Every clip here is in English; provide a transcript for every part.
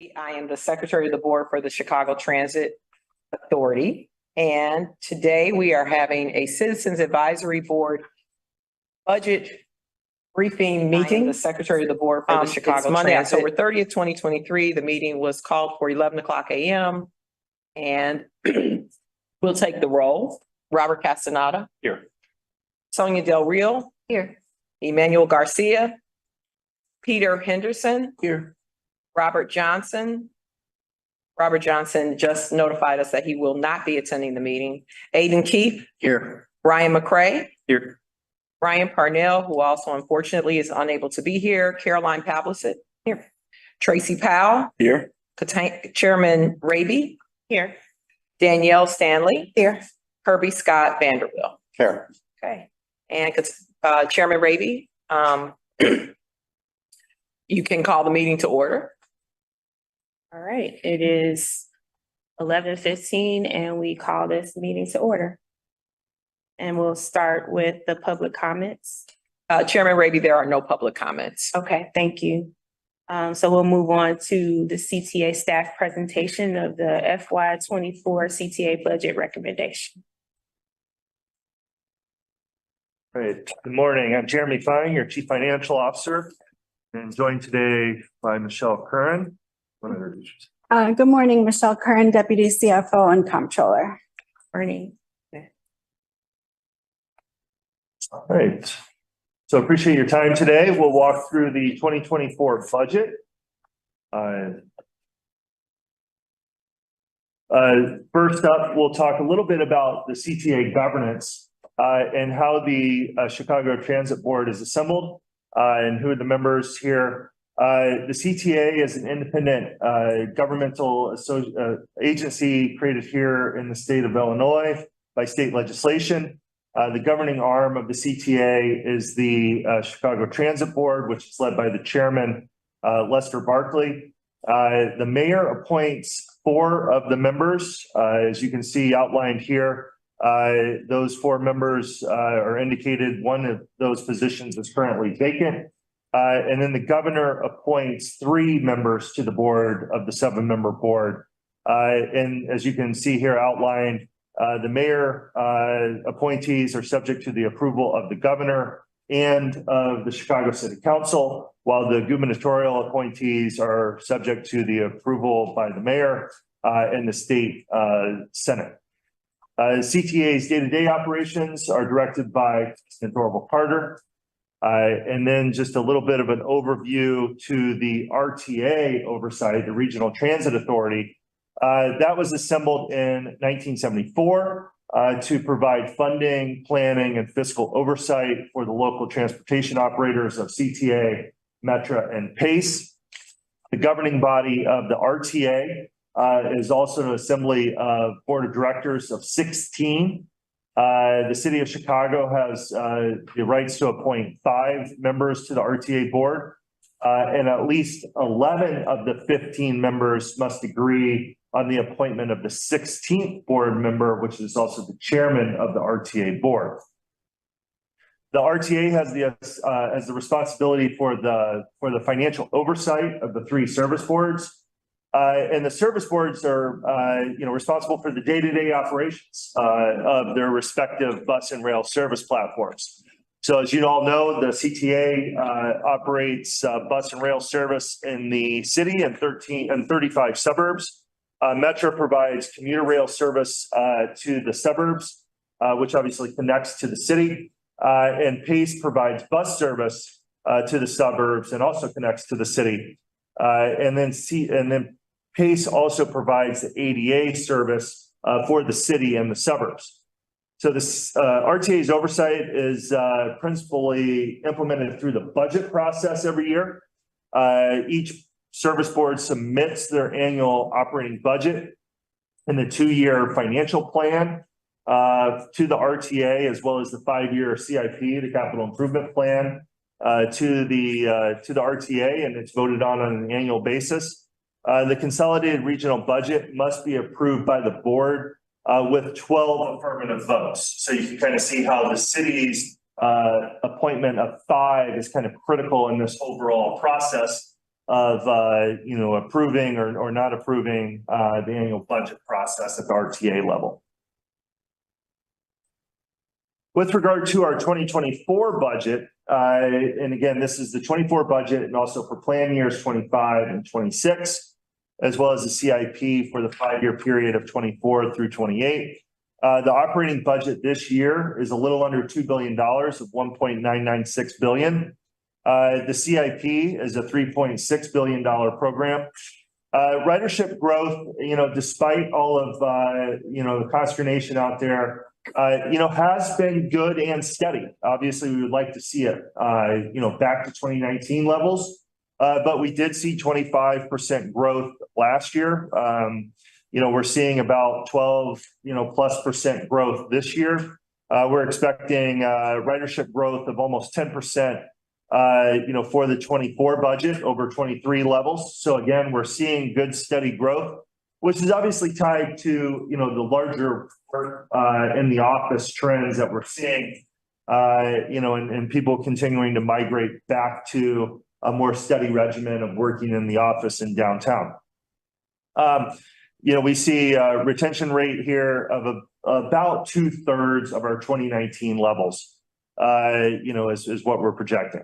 I am the Secretary of the Board for the Chicago Transit Authority. And today we are having a Citizens Advisory Board budget briefing meeting. I am the Secretary of the Board for the Chicago Transit. It's Monday, October 30th, 2023. The meeting was called for 11 o'clock a.m. And we'll take the roll. Robert Castaneda. Here. Sonia Del Rio. Here. Emmanuel Garcia. Peter Henderson. Here. Robert Johnson. Robert Johnson just notified us that he will not be attending the meeting. Aiden Keith. Here. Ryan McCray. Here. Brian Parnell, who also unfortunately is unable to be here. Caroline Pavlicek. Here. Tracy Powell. Here. Chairman Raby. Here. Danielle Stanley. Here. Kirby Scott Vanderbilt. Here. Okay. And Chairman Raby, you can call the meeting to order. All right, it is 11:15 and we call this meeting to order. And we'll start with the public comments. Chairman Raby, there are no public comments. Okay, thank you. So we'll move on to the CTA staff presentation of the FY24 CTA budget recommendation. Great. Good morning. I'm Jeremy Fine, your Chief Financial Officer, and joined today by Michelle Curran. Good morning, Michelle Curran, Deputy CFO and Comptroller. Morning. All right. So appreciate your time today. We'll walk through the 2024 budget. First up, we'll talk a little bit about the CTA governance and how the Chicago Transit Board is assembled and who are the members here. The CTA is an independent governmental agency created here in the state of Illinois by state legislation. The governing arm of the CTA is the Chicago Transit Board, which is led by the chairman, Lester Barkley. The mayor appoints 4 of the members, as you can see outlined here. Those 4 members are indicated. One of those positions is currently vacant. And then the governor appoints 3 members to the board of the 7-member board. And as you can see here outlined, the mayor appointees are subject to the approval of the governor and of the Chicago City Council, while the gubernatorial appointees are subject to the approval by the mayor and the state Senate. CTA's day-to-day operations are directed by Thorvald Carter. And then just a little bit of an overview to the RTA oversight, the Regional Transit Authority. That was assembled in 1974 to provide funding, planning, and fiscal oversight for the local transportation operators of CTA, Metra, and PACE. The governing body of the RTA is also an assembly of board of directors of 16. The city of Chicago has the rights to appoint 5 members to the RTA board, and at least 11 of the 15 members must agree on the appointment of the 16th board member, which is also the chairman of the RTA board. The RTA has the responsibility for the financial oversight of the 3 service boards. And the service boards are, responsible for the day-to-day operations of their respective bus and rail service platforms. So as you all know, the CTA operates bus and rail service in the city and 35 suburbs. Metra provides commuter rail service to the suburbs, which obviously connects to the city. And PACE provides bus service to the suburbs and also connects to the city. And then PACE also provides the ADA service for the city and the suburbs. So this RTA's oversight is principally implemented through the budget process every year. Each service board submits their annual operating budget and the 2-year financial plan to the RTA, as well as the 5-year CIP, the capital improvement plan, to the RTA, and it's voted on an annual basis. The consolidated regional budget must be approved by the board with 12 affirmative votes. So you can kind of see how the city's appointment of 5 is kind of critical in this overall process. of, approving or not approving, the annual budget process at the RTA level. With regard to our 2024 budget, and again, this is the 24 budget and also for plan years 25 and 26, as well as the CIP for the 5-year period of 24 through 28. The operating budget this year is a little under $2 billion of $1.996 billion. The CIP is a $3.6 billion program. Ridership growth, despite all of, the consternation out there, has been good and steady. Obviously, we would like to see it, back to 2019 levels. But we did see 25% growth last year. We're seeing about 12, +% growth this year. We're expecting ridership growth of almost 10%, for the 24 budget over 23 levels. So again, we're seeing good steady growth, which is obviously tied to, the larger work in the office trends that we're seeing, and people continuing to migrate back to a more steady regimen of working in the office in downtown. We see a retention rate here of about 2/3 of our 2019 levels, is what we're projecting.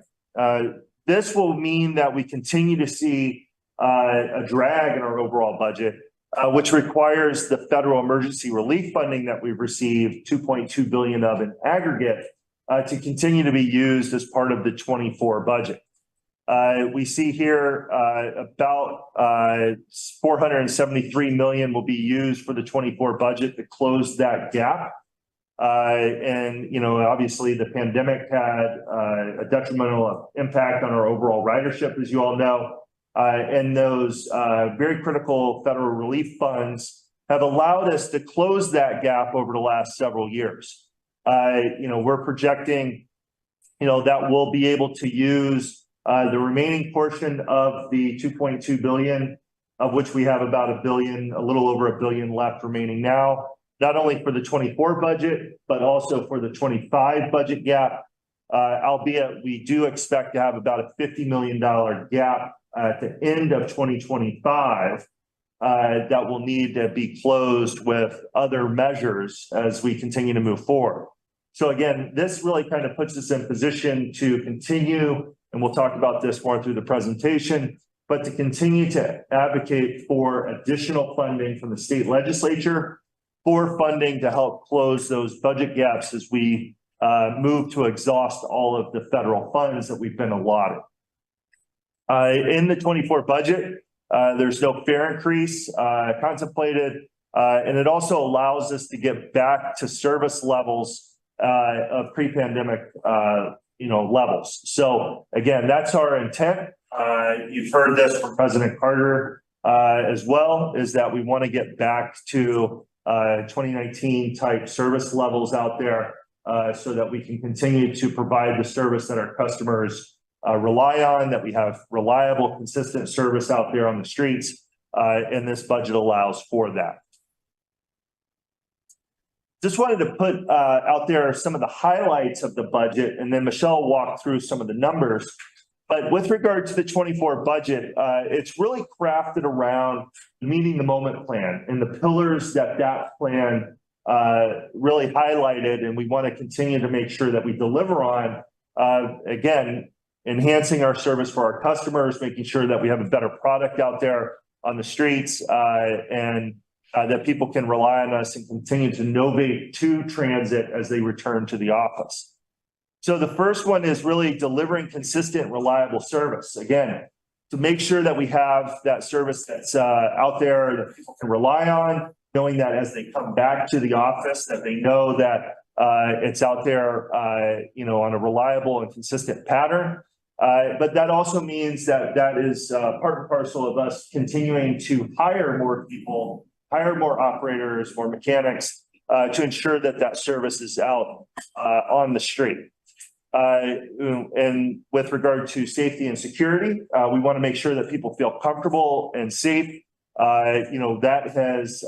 This will mean that we continue to see a drag in our overall budget, which requires the federal emergency relief funding that we've received, $2.2 billion of in aggregate, to continue to be used as part of the 24 budget. We see here about $473 million will be used for the 24 budget to close that gap. Obviously the pandemic had a detrimental impact on our overall ridership, as you all know. And those very critical federal relief funds have allowed us to close that gap over the last several years. We're projecting, that we'll be able to use the remaining portion of the $2.2 billion, of which we have about a little over $1 billion left remaining now, not only for the 24 budget, but also for the 25 budget gap, albeit we do expect to have about a $50 million gap at the end of 2025 that will need to be closed with other measures as we continue to move forward. So again, this really kind of puts us in position to continue, and we'll talk about this more through the presentation, but to continue to advocate for additional funding from the state legislature for funding to help close those budget gaps as we move to exhaust all of the federal funds that we've been allotted. In the 24 budget, there's no fare increase contemplated, and it also allows us to get back to service levels of pre-pandemic, levels. So again, that's our intent. You've heard this from President Carter as well, is that we want to get back to 2019 type service levels out there so that we can continue to provide the service that our customers rely on, that we have reliable, consistent service out there on the streets, and this budget allows for that. Just wanted to put out there some of the highlights of the budget, and then Michelle walked through some of the numbers. But with regard to the 24 budget, it's really crafted around the Meeting the Moment plan and the pillars that plan really highlighted, and we want to continue to make sure that we deliver on, again, enhancing our service for our customers, making sure that we have a better product out there on the streets, and that people can rely on us and continue to novate to transit as they return to the office. So the first one is really delivering consistent, reliable service. Again, to make sure that we have that service that's out there that people can rely on, knowing that as they come back to the office, that they know that it's out there, on a reliable and consistent pattern. But that also means that is part and parcel of us continuing to hire more people, hire more operators, more mechanics, to ensure that service is out on the street. And with regard to safety and security, we want to make sure that people feel comfortable and safe. That has,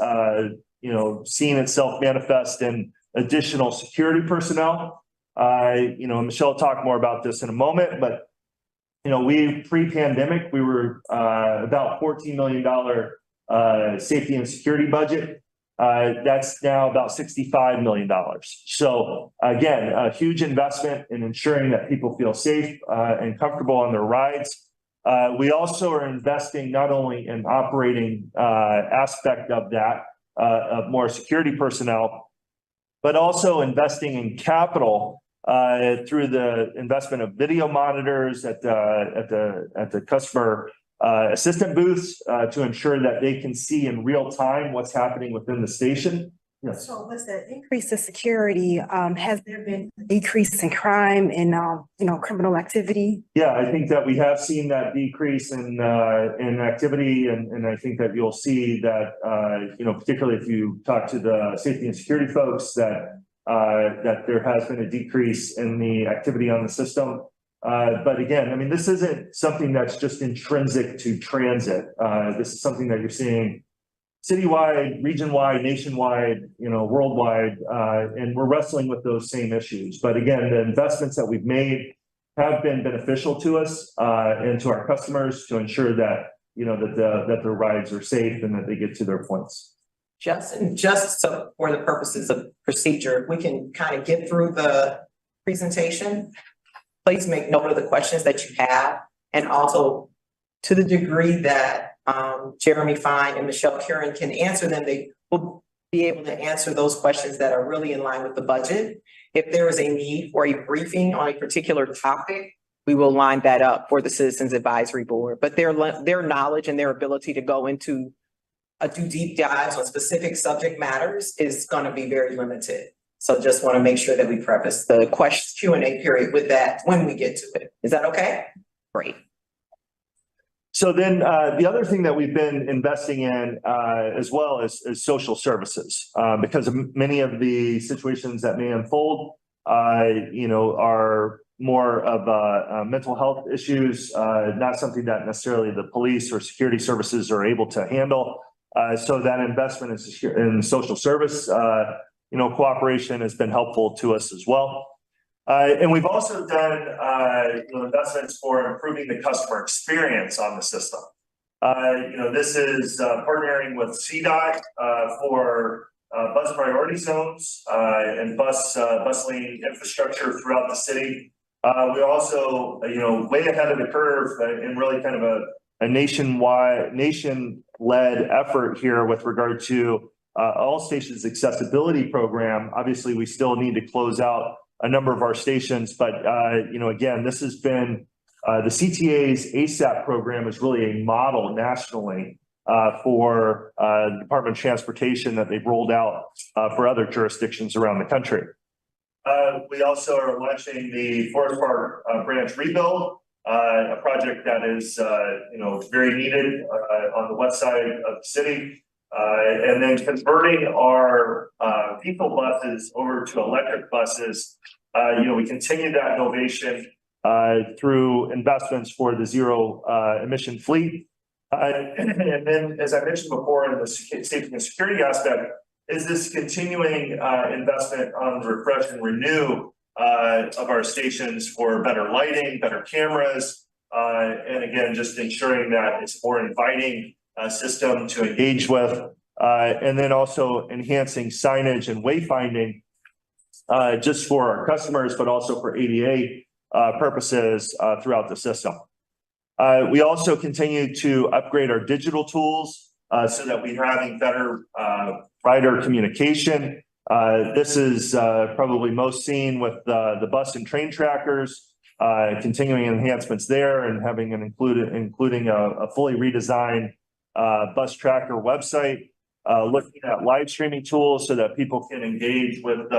seen itself manifest in additional security personnel. Michelle will talk more about this in a moment, but we pre-pandemic, we were about $14 million safety and security budget. That's now about $65 million. So again, a huge investment in ensuring that people feel safe and comfortable on their rides. We also are investing not only in operating aspect of that, of more security personnel, but also investing in capital through the investment of video monitors at the customer assistant booths to ensure that they can see in real time what's happening within the station. Yes. So with the increase in security, has there been a decrease in crime and, criminal activity? Yeah, I think that we have seen that decrease in activity, and I think that you'll see that, particularly if you talk to the safety and security folks, that there has been a decrease in the activity on the system. But again, I mean, this isn't something that's just intrinsic to transit. This is something that you're seeing citywide, region-wide, nationwide, worldwide, and we're wrestling with those same issues. But again, the investments that we've made have been beneficial to us and to our customers to ensure that, that their rides are safe and that they get to their points. Just so for the purposes of procedure, we can kind of get through the presentation. Please make note of the questions that you have, and also to the degree that Jeremy Fine and Michelle Curran can answer them, they will be able to answer those questions that are really in line with the budget. If there is a need for a briefing on a particular topic, we will line that up for the Citizens Advisory Board. But their knowledge and their ability to go into do deep dives on specific subject matters is going to be very limited. So just want to make sure that we preface the Q&A period with that when we get to it. Is that okay? Great. So then the other thing that we've been investing in as well is social services because of many of the situations that may unfold, are more of mental health issues, not something that necessarily the police or security services are able to handle. So that investment in social service, cooperation has been helpful to us as well. And we've also done investments for improving the customer experience on the system. This is partnering with CDOT for bus priority zones and bus lane infrastructure throughout the city. We're also, way ahead of the curve and really kind of a nation-led effort here with regard to all stations accessibility program. Obviously, we still need to close out a number of our stations, but again, this has been the CTA's ASAP program is really a model nationally for the Department of Transportation that they've rolled out for other jurisdictions around the country. We also are launching the Forest Park branch rebuild, a project that is very needed on the west side of the city. And then converting our people buses over to electric buses. We continue that innovation through investments for the zero emission fleet. And then, as I mentioned before, in the safety and security aspect, is this continuing investment on the refresh and renew of our stations for better lighting, better cameras, and again, just ensuring that it's a more inviting system to engage with, and then also enhancing signage and wayfinding just for our customers, but also for ADA purposes throughout the system. We also continue to upgrade our digital tools so that we're having better rider communication. This is probably most seen with the bus and train trackers, continuing enhancements there and having including a fully redesigned bus tracker website, looking at live streaming tools so that people can engage with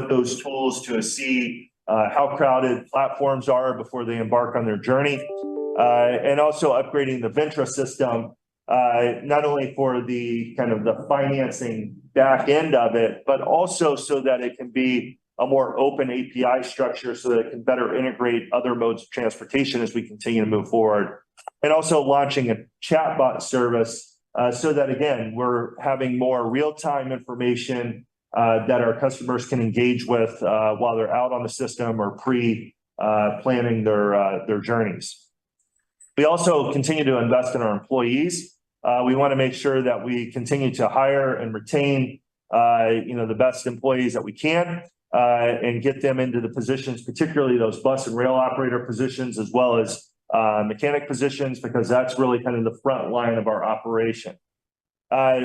those tools to see how crowded platforms are before they embark on their journey, and also upgrading the Ventra system, not only for the kind of the financing back end of it, but also so that it can be a more open API structure so that it can better integrate other modes of transportation as we continue to move forward. And also launching a chatbot service so that, again, we're having more real-time information that our customers can engage with while they're out on the system or planning their journeys. We also continue to invest in our employees. We want to make sure that we continue to hire and retain, the best employees that we can, and get them into the positions, particularly those bus and rail operator positions, as well as mechanic positions, because that's really kind of the front line of our operation.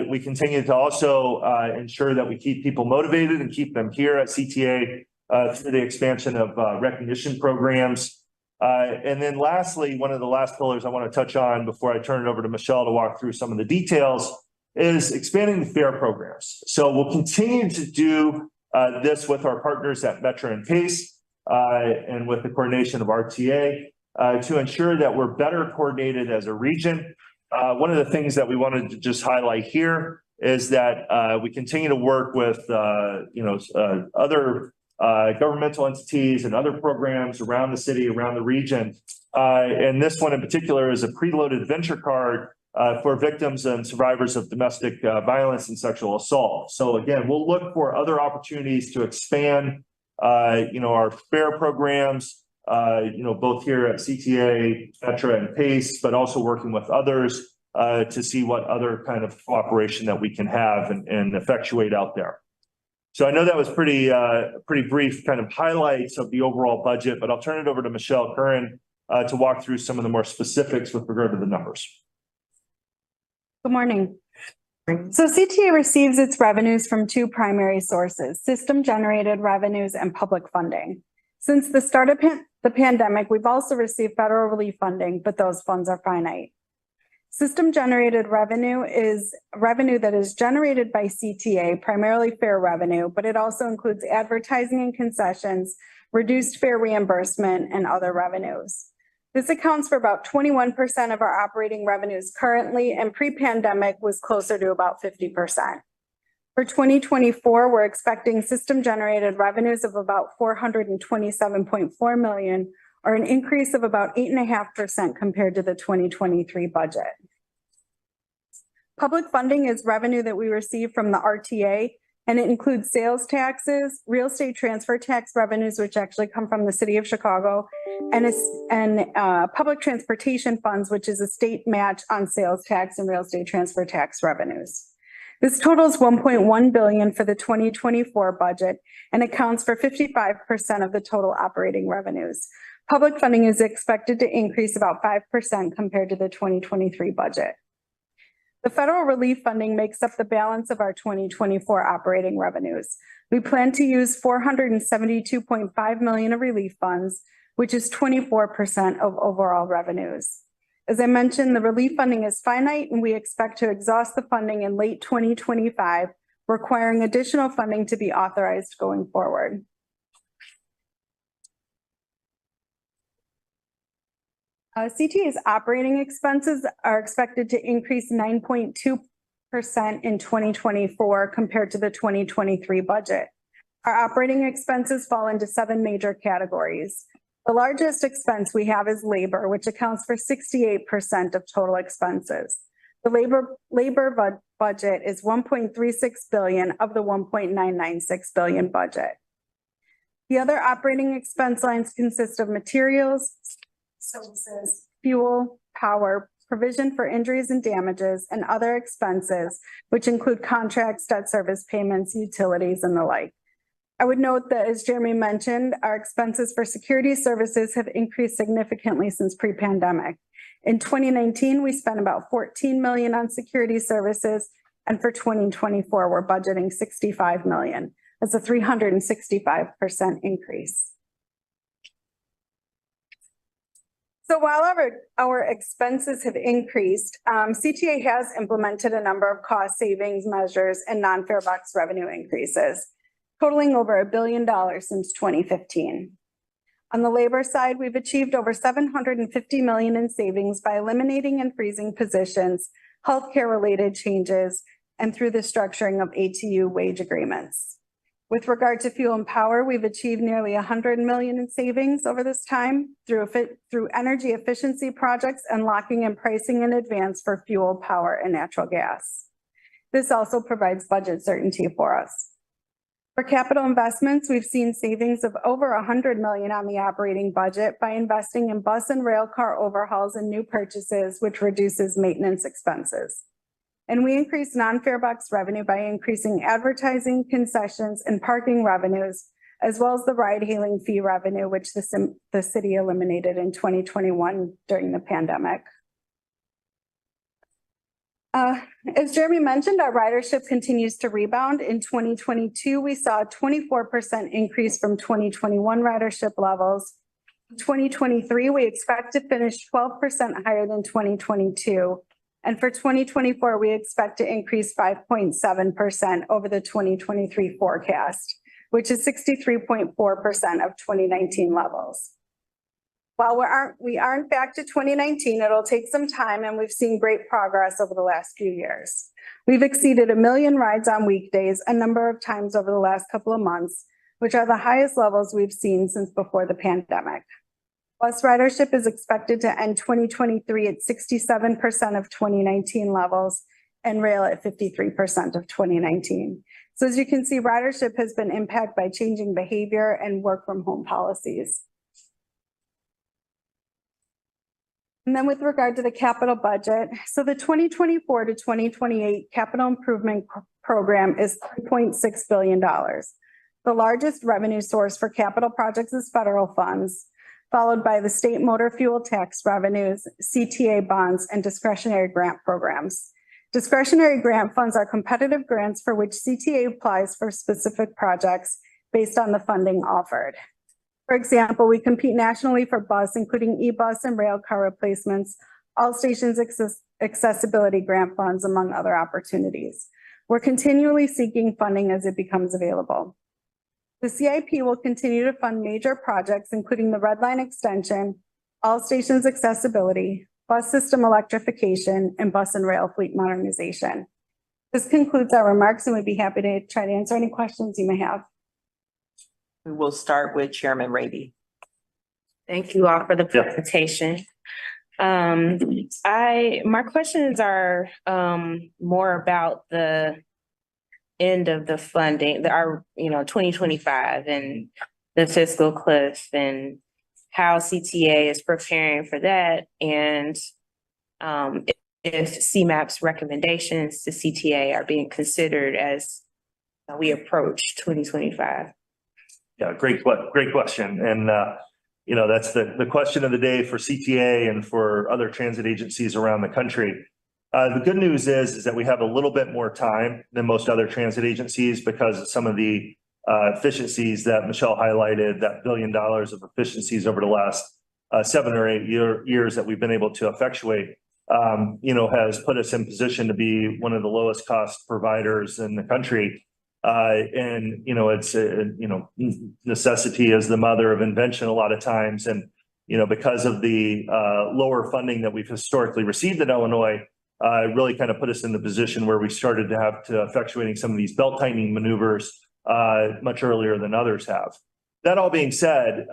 We continue to also ensure that we keep people motivated and keep them here at CTA through the expansion of recognition programs. And then lastly, one of the last pillars I want to touch on before I turn it over to Michelle to walk through some of the details is expanding the fare programs. So we'll continue to do this with our partners at Metro and Pace and with the coordination of RTA to ensure that we're better coordinated as a region. One of the things that we wanted to just highlight here is that we continue to work with other governmental entities and other programs around the city, around the region. And this one in particular is a preloaded venture card for victims and survivors of domestic violence and sexual assault. So again, we'll look for other opportunities to expand, our fare programs, both here at CTA, Metro and Pace, but also working with others to see what other kind of cooperation that we can have and effectuate out there. So I know that was pretty brief kind of highlights of the overall budget, but I'll turn it over to Michelle Curran to walk through some of the more specifics with regard to the numbers. Good morning. So CTA receives its revenues from two primary sources: system-generated revenues and public funding. Since the start of the pandemic, we've also received federal relief funding, but those funds are finite. System-generated revenue is revenue that is generated by CTA, primarily fare revenue, but it also includes advertising and concessions, reduced fare reimbursement, and other revenues. This accounts for about 21% of our operating revenues currently, and pre-pandemic was closer to about 50%. For 2024, we're expecting system-generated revenues of about $427.4 million, or an increase of about 8.5% compared to the 2023 budget. Public funding is revenue that we receive from the RTA, and it includes sales taxes, real estate transfer tax revenues, which actually come from the city of Chicago, and public transportation funds, which is a state match on sales tax and real estate transfer tax revenues. This totals $1.1 billion for the 2024 budget and accounts for 55% of the total operating revenues. Public funding is expected to increase about 5% compared to the 2023 budget. The federal relief funding makes up the balance of our 2024 operating revenues. We plan to use $472.5 million of relief funds, which is 24% of overall revenues. As I mentioned, the relief funding is finite, and we expect to exhaust the funding in late 2025, requiring additional funding to be authorized going forward. CTA's operating expenses are expected to increase 9.2% in 2024 compared to the 2023 budget. Our operating expenses fall into 7 major categories. The largest expense we have is labor, which accounts for 68% of total expenses. The labor budget is $1.36 billion of the $1.996 billion budget. The other operating expense lines consist of materials, services, fuel, power, provision for injuries and damages, and other expenses, which include contracts, debt service payments, utilities, and the like. I would note that, as Jeremy mentioned, our expenses for security services have increased significantly since pre-pandemic. In 2019, we spent about $14 million on security services, and for 2024, we're budgeting $65 million. That's a 365% increase. So while our expenses have increased, CTA has implemented a number of cost savings measures and non-fare box revenue increases, totaling over $1 billion since 2015. On the labor side, we've achieved over $750 million in savings by eliminating and freezing positions, healthcare-related changes, and through the structuring of ATU wage agreements. With regard to fuel and power, we've achieved nearly $100 million in savings over this time through energy efficiency projects and locking in pricing in advance for fuel, power, and natural gas. This also provides budget certainty for us. For capital investments, we've seen savings of over $100 million on the operating budget by investing in bus and rail car overhauls and new purchases, which reduces maintenance expenses. And we increased non-fare box revenue by increasing advertising, concessions, and parking revenues, as well as the ride-hailing fee revenue, which the city eliminated in 2021 during the pandemic. As Jeremy mentioned, our ridership continues to rebound. In 2022, we saw a 24% increase from 2021 ridership levels. In 2023, we expect to finish 12% higher than 2022. And for 2024, we expect to increase 5.7% over the 2023 forecast, which is 63.4% of 2019 levels. While we aren't back to 2019, it'll take some time, and we've seen great progress over the last few years. We've exceeded 1 million rides on weekdays a number of times over the last couple of months, which are the highest levels we've seen since before the pandemic. Bus ridership is expected to end 2023 at 67% of 2019 levels and rail at 53% of 2019. So as you can see, ridership has been impacted by changing behavior and work from home policies. And then with regard to the capital budget, so the 2024 to 2028 capital improvement program is $3.6 billion. The largest revenue source for capital projects is federal funds, followed by the state motor fuel tax revenues, CTA bonds, and discretionary grant programs. Discretionary grant funds are competitive grants for which CTA applies for specific projects based on the funding offered. For example, we compete nationally for bus, including e-bus and rail car replacements, all stations accessibility grant funds, among other opportunities. We're continually seeking funding as it becomes available. The CIP will continue to fund major projects, including the Red Line extension, all stations accessibility, bus system electrification, and bus and rail fleet modernization. This concludes our remarks, and we'd be happy to try to answer any questions you may have. We will start with Chairman Raby. Thank you all for the presentation. My questions are more about the end of the funding, our 2025 and the fiscal cliff and how CTA is preparing for that, and if CMAP's recommendations to CTA are being considered as we approach 2025. Yeah, great question. And, that's the question of the day for CTA and for other transit agencies around the country. The good news is that we have a little bit more time than most other transit agencies because of some of the efficiencies that Michelle highlighted, that $1 billion of efficiencies over the last 7 or 8 years that we've been able to effectuate, has put us in position to be one of the lowest cost providers in the country. It's necessity is the mother of invention a lot of times. And, because of the lower funding that we've historically received in Illinois, really kind of put us in the position where we started to have to effectuating some of these belt tightening maneuvers much earlier than others have. That all being said,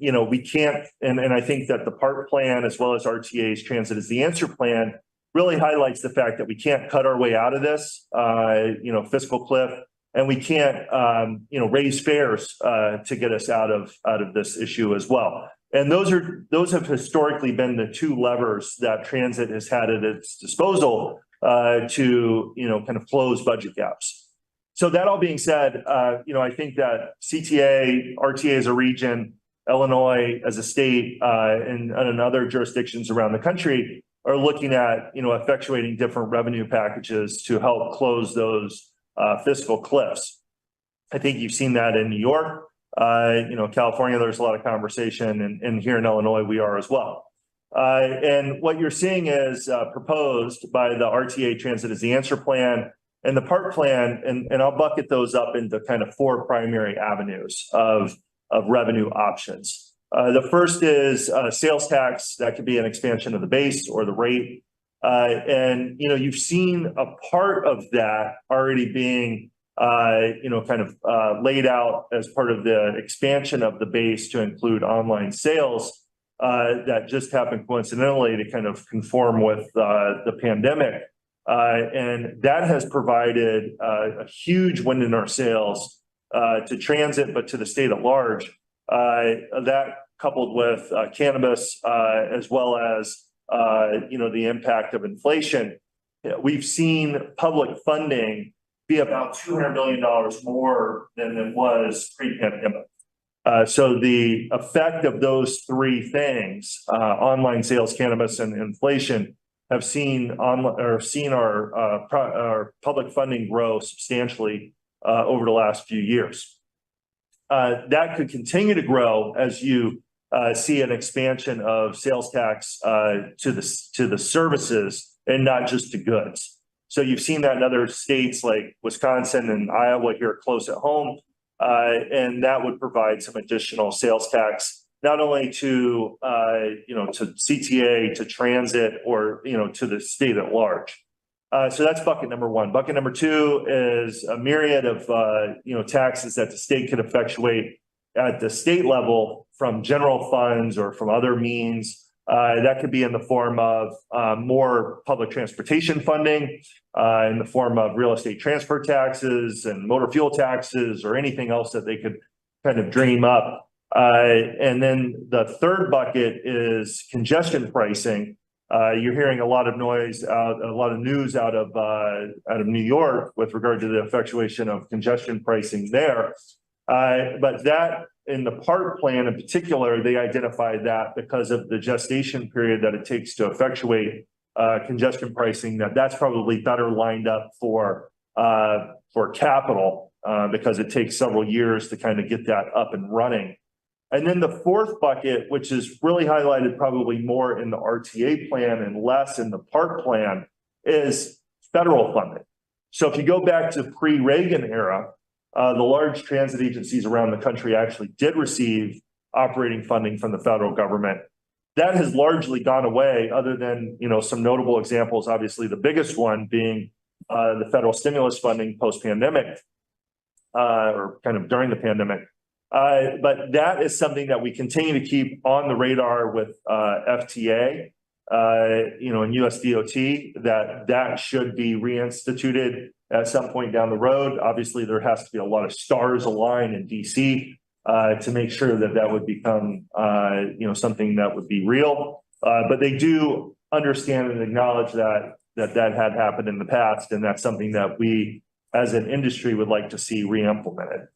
we can't, and I think that the PART plan as well as RTA's Transit is the Answer plan really highlights the fact that we can't cut our way out of this, fiscal cliff. And we can't, raise fares to get us out of this issue as well. And those have historically been the two levers that transit has had at its disposal to kind of close budget gaps. So that all being said, I think that CTA, RTA as a region, Illinois as a state, and other jurisdictions around the country are looking at effectuating different revenue packages to help close those fiscal cliffs. I think you've seen that in New York, California, there's a lot of conversation, and here in Illinois, we are as well. And what you're seeing is proposed by the RTA Transit is the Answer plan and the PART plan, and I'll bucket those up into kind of 4 primary avenues of revenue options. The first is sales tax. That could be an expansion of the base or the rate. And you've seen a part of that already being, laid out as part of the expansion of the base to include online sales that just happened coincidentally to kind of conform with the pandemic. And that has provided a huge wind in our sails to transit, but to the state at large. That coupled with cannabis, as well as, the impact of inflation, we've seen public funding be about $200 million more than it was pre-pandemic. So the effect of those three things, online sales, cannabis, and inflation, have seen our public funding grow substantially over the last few years. That could continue to grow as you see an expansion of sales tax to the services and not just to goods. So you've seen that in other states like Wisconsin and Iowa here close at home. And that would provide some additional sales tax, not only to, to CTA, to transit, or, to the state at large. So that's bucket number one. Bucket number two is a myriad of, taxes that the state could effectuate at the state level from general funds or from other means. That could be in the form of more public transportation funding, in the form of real estate transfer taxes and motor fuel taxes, or anything else that they could kind of dream up. And then the third bucket is congestion pricing. You're hearing a lot of news out of New York with regard to the effectuation of congestion pricing there. But that, in the PART plan in particular, they identified that because of the gestation period that it takes to effectuate congestion pricing, that's probably better lined up for capital because it takes several years to kind of get that up and running. And then the fourth bucket, which is really highlighted probably more in the RTA plan and less in the PART plan, is federal funding. So if you go back to pre-Reagan era, the large transit agencies around the country actually did receive operating funding from the federal government. That has largely gone away, other than, some notable examples, obviously the biggest one being the federal stimulus funding post-pandemic, or kind of during the pandemic. But that is something that we continue to keep on the radar with FTA, and USDOT, that should be reinstituted at some point down the road. Obviously, there has to be a lot of stars aligned in DC to make sure that would become, something that would be real. But they do understand and acknowledge that had happened in the past, and that's something that we, as an industry, would like to see re-implemented.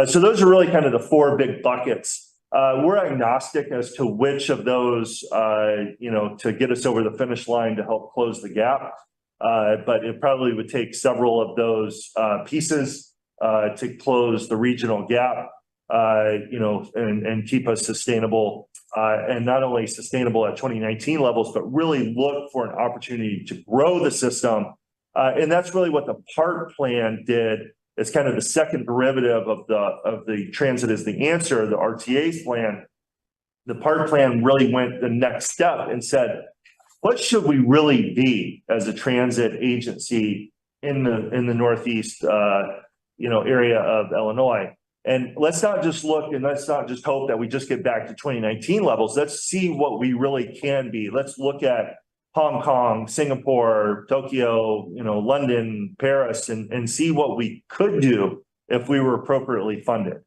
So those are really kind of the four big buckets. We're agnostic as to which of those, to get us over the finish line to help close the gap. But it probably would take several of those pieces to close the regional gap, and keep us sustainable, and not only sustainable at 2019 levels, but really look for an opportunity to grow the system. And that's really what the PART plan did. It's kind of the second derivative of the transit is the answer, the RTA's plan. The PART plan really went the next step and said, what should we really be as a transit agency in the Northeast, area of Illinois? And let's not just look, and let's not just hope that we just get back to 2019 levels. Let's see what we really can be. Let's look at Hong Kong, Singapore, Tokyo, London, Paris, and see what we could do if we were appropriately funded.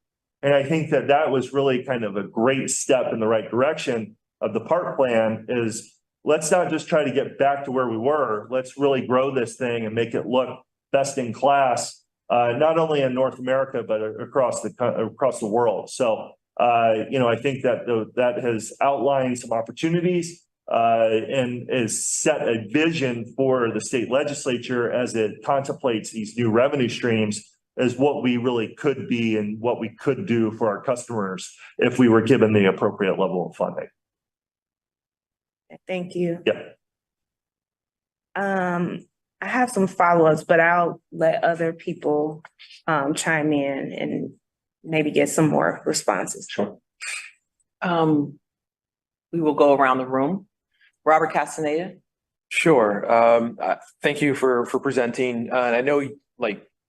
And I think that was really kind of a great step in the right direction of the PART plan. Is let's not just try to get back to where we were. Let's really grow this thing and make it look best in class, not only in North America, but across the world. So, I think that has outlined some opportunities, and is set a vision for the state legislature as it contemplates these new revenue streams as what we really could be and what we could do for our customers if we were given the appropriate level of funding. Thank you. Yeah. I have some follow-ups, but I'll let other people chime in and maybe get some more responses. Sure. We will go around the room. Robert Castaneda. Sure. Thank you for presenting. I know,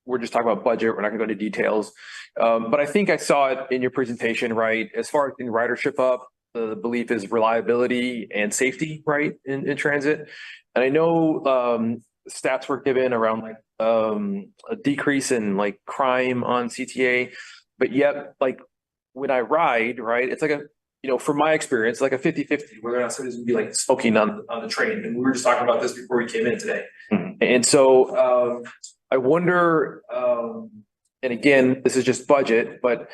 we're just talking about budget. We're not gonna go into details. But I think I saw it in your presentation, right? As far as in ridership up, the belief is reliability and safety, right, in transit. And I know stats were given around like a decrease in like crime on CTA, but yet like when I ride, right, it's like a, you know, from my experience, like a 50-50, whether or not somebody's gonna be like smoking on the train. And we were just talking about this before we came in today. And so I wonder, and again, this is just budget, but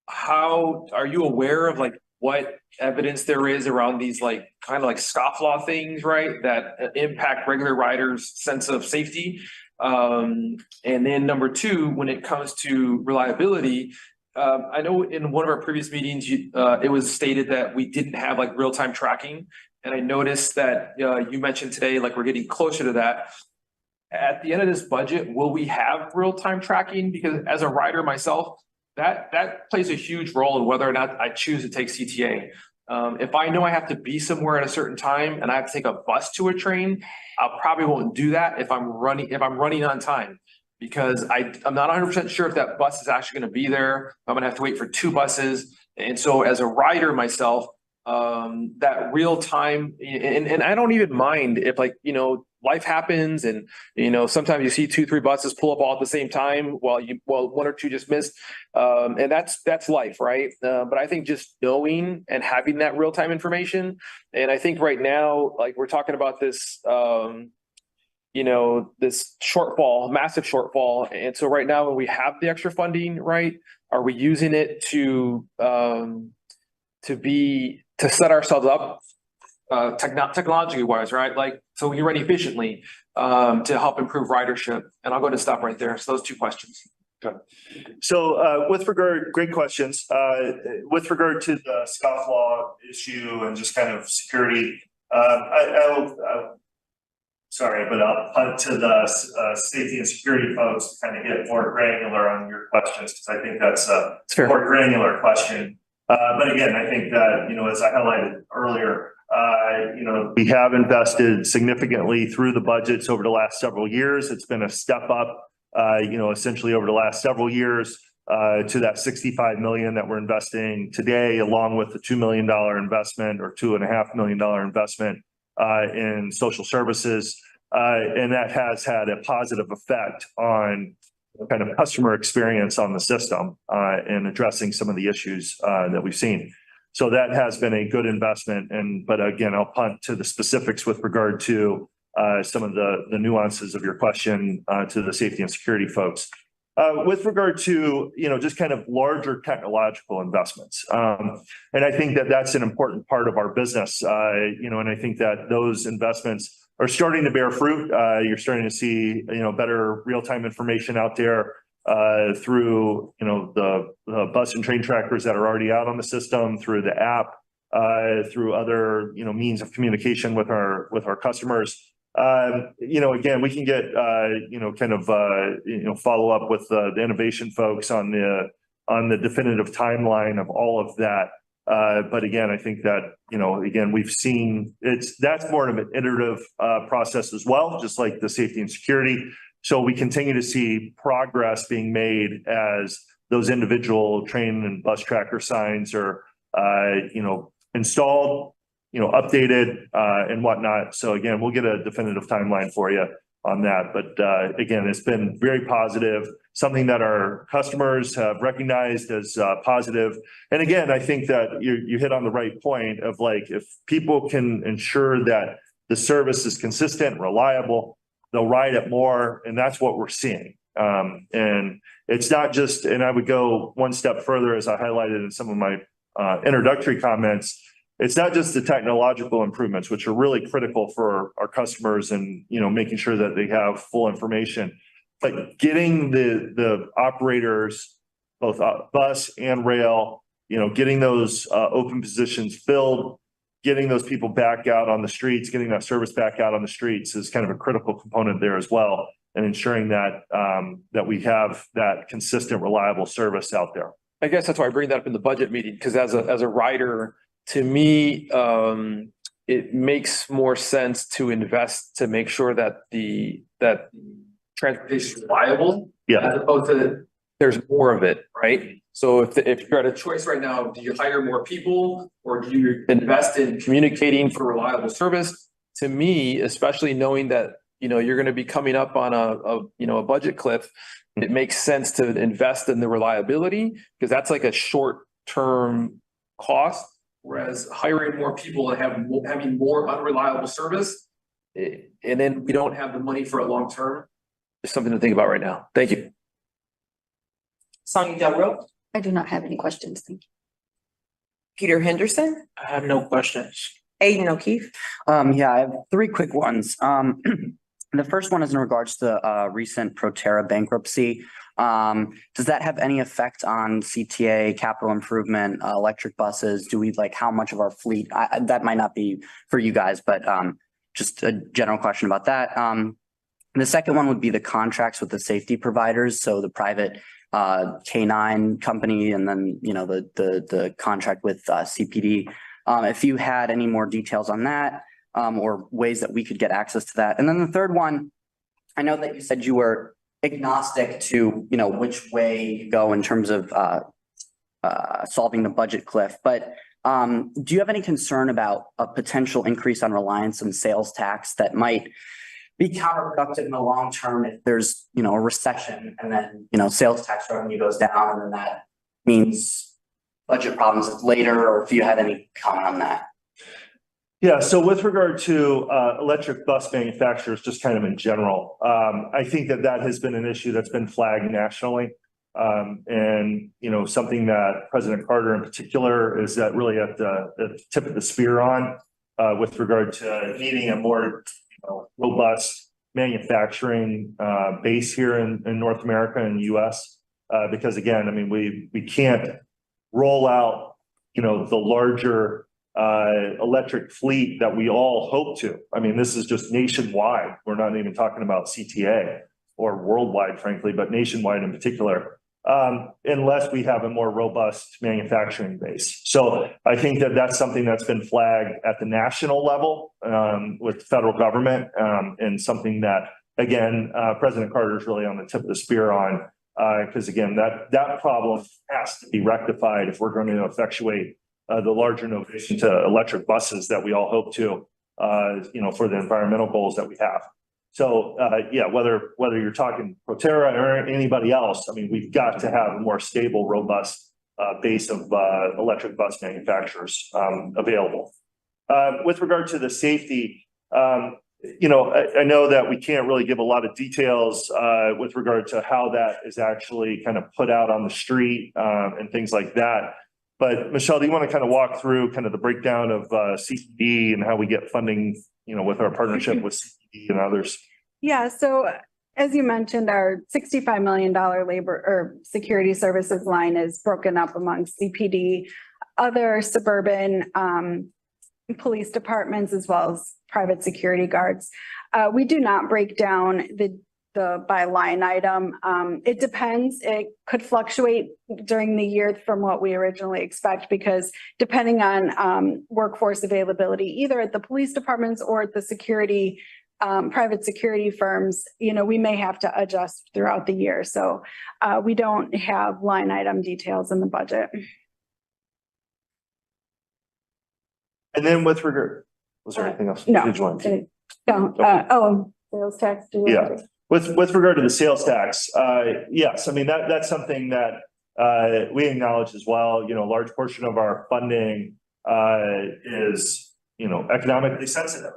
how are you aware of like what evidence there is around these like kind of like scofflaw things, right? That impact regular riders' sense of safety. And then number two, when it comes to reliability, I know in one of our previous meetings, it was stated that we didn't have like real-time tracking. And I noticed that you mentioned today, like we're getting closer to that. At the end of this budget, will we have real-time tracking? Because as a rider myself, that plays a huge role in whether or not I choose to take CTA. If I know I have to be somewhere at a certain time and I have to take a bus to a train, I probably won't do that if I'm running on time. Because I'm not 100% sure if that bus is actually going to be there. I'm going to have to wait for 2 buses. And so as a rider myself, that real time, and I don't even mind if like, you know, life happens and, you know, sometimes you see 2-3 buses pull up all at the same time while 1 or 2 just missed. And that's life, right? But I think just knowing and having that real time information. And I think right now, like we're talking about this, you know, this shortfall, massive shortfall. And so right now when we have the extra funding, right, are we using it to set ourselves up technologically wise, right? Like, so we run efficiently to help improve ridership. And I'll go to stop right there. So those 2 questions. Okay. So great questions. With regard to the scofflaw issue and just kind of security, sorry, but I'll punt to the safety and security folks to kind of get more granular on your questions, because I think that's a more granular question. But again, I think that, you know, as I highlighted earlier, you know, we have invested significantly through the budgets over the last several years. It's been a step up, you know, essentially over the last several years to that $65 million that we're investing today, along with the $2 million investment or $2.5 million investment in social services. And that has had a positive effect on kind of customer experience on the system and addressing some of the issues that we've seen. So that has been a good investment. But again, I'll punt to the specifics with regard to some of the nuances of your question to the safety and security folks. With regard to, you know, just kind of larger technological investments. And I think that that's an important part of our business, you know, and I think that those investments are starting to bear fruit. You're starting to see, you know, better real-time information out there through, you know, the bus and train trackers that are already out on the system, through the app, through other, you know, means of communication with our customers. You know, again, we can get, you know, kind of, you know, follow up with the innovation folks on the definitive timeline of all of that. But again, I think that, you know, again, we've seen that's more of an iterative process as well, just like the safety and security. So we continue to see progress being made as those individual train and bus tracker signs are, you know, installed, you know, updated and whatnot. So again, we'll get a definitive timeline for you on that. But again, it's been very positive, something that our customers have recognized as positive. And again, I think that you hit on the right point of like, if people can ensure that the service is consistent, reliable, they'll ride it more. And that's what we're seeing. And it's not just, and I would go one step further, as I highlighted in some of my introductory comments. It's not just the technological improvements, which are really critical for our customers and, you know, making sure that they have full information, but getting the operators, both bus and rail, you know, getting those open positions filled, getting those people back out on the streets, getting that service back out on the streets is kind of a critical component there as well. And ensuring that that we have that consistent, reliable service out there. I guess that's why I bring that up in the budget meeting, because as a rider, to me, it makes more sense to invest to make sure that that transportation is reliable. Yeah. As opposed to there's more of it, right? So if you're at a choice right now, do you hire more people or do you invest in communicating for reliable service? To me, especially knowing that you're going to be coming up on a budget cliff, it makes sense to invest in the reliability because that's like a short-term cost. Whereas hiring more people and having more unreliable service, and then we don't have the money for a long term, is something to think about right now. Thank you. Sonia Del Rope, I do not have any questions. Thank you. Peter Henderson, I have no questions. Aiden O'Keefe. Yeah, I have three quick ones. The first one is in regards to recent Proterra bankruptcy. Does that have any effect on CTA, capital improvement, electric buses? Do we how much of our fleet? That might not be for you guys, but just a general question about that. The second one would be the contracts with the safety providers. So the private K9 company and then, the contract with CPD. If you had any more details on that, or ways that we could get access to that. And then the third one, I know that you said you were agnostic to, which way you go in terms of solving the budget cliff, but do you have any concern about a potential increase on reliance on sales tax that might be counterproductive in the long term if there's, a recession and then, sales tax revenue goes down and then that means budget problems later, or if you had any comment on that? Yeah, so with regard to electric bus manufacturers, just kind of in general, I think that has been an issue that's been flagged nationally. And, something that President Carter in particular is that really at the tip of the spear on with regard to needing a more robust manufacturing base here in North America and US. Because again, I mean, we can't roll out, the larger electric fleet that we all hope to. I mean, this is just nationwide. We're not even talking about CTA or worldwide, frankly, but nationwide in particular, unless we have a more robust manufacturing base. So I think that that's something that's been flagged at the national level with the federal government, and something that, again, President Carter is really on the tip of the spear on, because again, that problem has to be rectified if we're going to effectuate the larger innovation to electric buses that we all hope to, for the environmental goals that we have. So, yeah, whether you're talking Proterra or anybody else, I mean, we've got to have a more stable, robust base of electric bus manufacturers available. With regard to the safety, I know that we can't really give a lot of details with regard to how that is actually kind of put out on the street and things like that. But Michelle, do you want to kind of walk through kind of the breakdown of CPD and how we get funding, with our partnership with CPD and others? Yeah, so as you mentioned, our $65 million labor or security services line is broken up among CPD, other suburban police departments, as well as private security guards. We do not break down the by line item. It depends. It could fluctuate during the year from what we originally expect, because depending on workforce availability, either at the police departments or at the security, private security firms, we may have to adjust throughout the year. So we don't have line item details in the budget. And then with regard, was there anything else? No. Did you want to- No. Sales tax. Yeah. With regard to the sales tax, yes, I mean, that's something that we acknowledge as well. A large portion of our funding is, economically sensitive.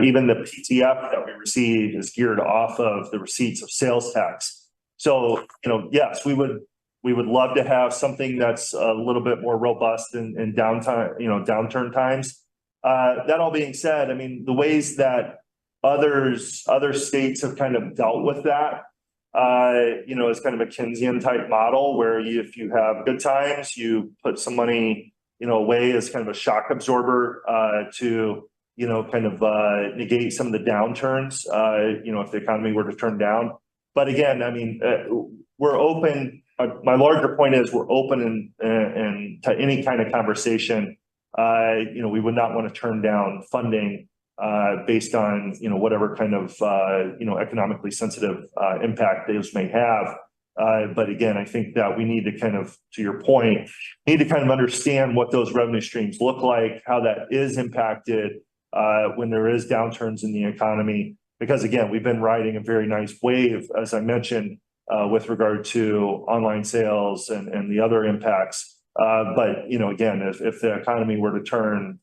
Even the PTF that we receive is geared off of the receipts of sales tax. So, yes, we would love to have something that's a little bit more robust in downtime, downturn times. That all being said, I mean, the ways that other states have kind of dealt with that, is kind of a Keynesian type model where if you have good times, you put some money, away as kind of a shock absorber to, kind of negate some of the downturns, if the economy were to turn down. But again, I mean, we're open. My larger point is we're open and to any kind of conversation. We would not want to turn down funding based on, whatever kind of, economically sensitive impact those may have. But again, I think that we need to kind of, to your point, need to kind of understand what those revenue streams look like, how that is impacted when there is downturns in the economy. because again, we've been riding a very nice wave, as I mentioned, with regard to online sales and the other impacts. But, you know, again, if the economy were to turn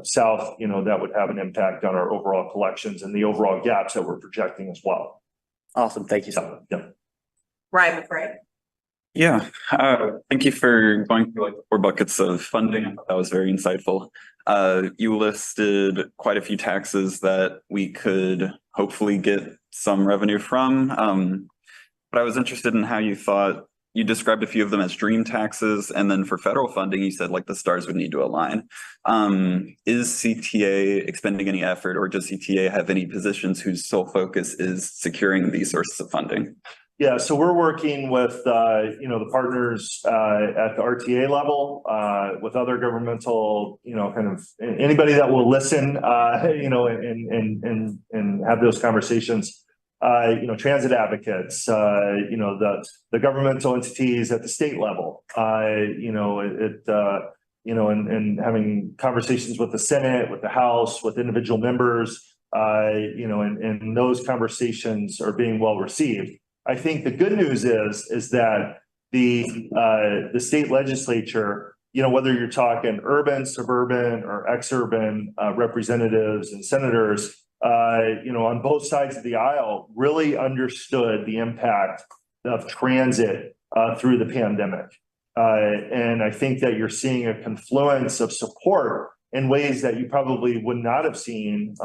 south, you know, that would have an impact on our overall collections and the overall gaps that we're projecting as well. Awesome. Thank you. So, yeah. Ryan McCray. Yeah, thank you for going through like the 4 buckets of funding. I thought that was very insightful. You listed quite a few taxes that we could hopefully get some revenue from. But I was interested in how you thought you described a few of them as dream taxes, and then for federal funding, you said like the stars would need to align. Is CTA expending any effort, or does CTA have any positions whose sole focus is securing these sources of funding? Yeah, so we're working with, you know, the partners at the RTA level, with other governmental, you know, kind of anybody that will listen, you know, and have those conversations. You know, transit advocates, you know, the governmental entities at the state level, you know, you know, and having conversations with the Senate, with the House, with individual members, you know, and those conversations are being well received. I think the good news is that the state legislature, you know, whether you're talking urban, suburban, or exurban representatives and senators, you know, on both sides of the aisle, really understood the impact of transit through the pandemic. And I think that you're seeing a confluence of support in ways that you probably would not have seen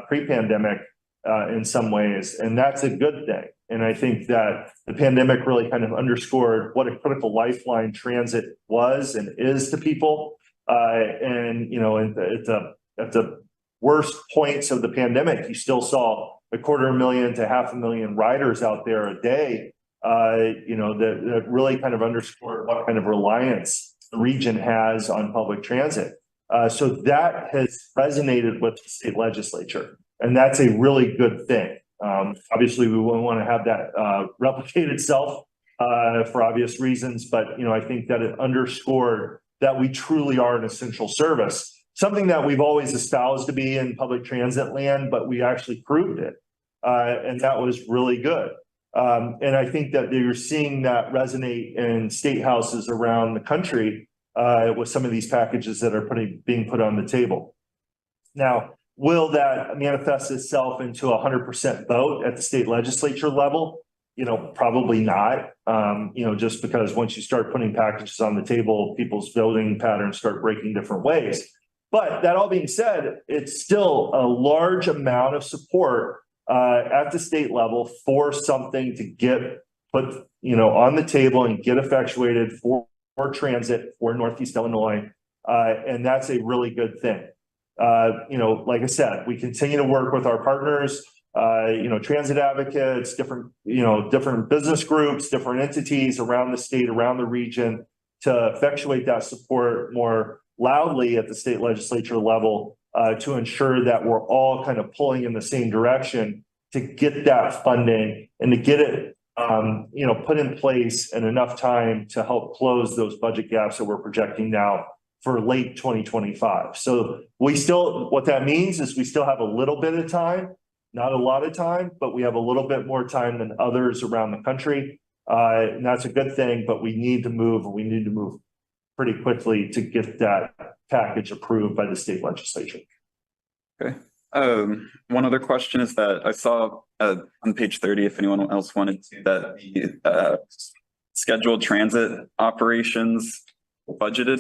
pre-pandemic in some ways, and that's a good thing. And I think that the pandemic really kind of underscored what a critical lifeline transit was and is to people. And, you know, at the worst points of the pandemic, you still saw 250,000 to 500,000 riders out there a day, you know, that really kind of underscored what kind of reliance the region has on public transit. So that has resonated with the state legislature, and that's a really good thing. Obviously, we wouldn't want to have that replicate itself for obvious reasons, but, you know, I think that it underscored that we truly are an essential service, something that we've always espoused to be in public transit land, but we actually proved it. And that was really good. And I think that you're seeing that resonate in state houses around the country with some of these packages that are being put on the table. Now, will that manifest itself into 100% vote at the state legislature level? You know, probably not. You know, just because once you start putting packages on the table, people's voting patterns start breaking different ways. But that all being said, it's still a large amount of support at the state level for something to get put, you know, on the table and get effectuated for transit for Northeast Illinois. And that's a really good thing. You know, like I said, we continue to work with our partners, you know, transit advocates, different business groups, different entities around the state, around the region to effectuate that support more loudly at the state legislature level to ensure that we're all kind of pulling in the same direction to get that funding and to get it, you know, put in place in enough time to help close those budget gaps that we're projecting now for late 2025. So what that means is we still have a little bit of time, not a lot of time, but we have a little bit more time than others around the country. And that's a good thing, but we need to move pretty quickly to get that package approved by the state legislature. Okay. One other question is that I saw on page 30, if anyone else wanted to, that the scheduled transit operations budgeted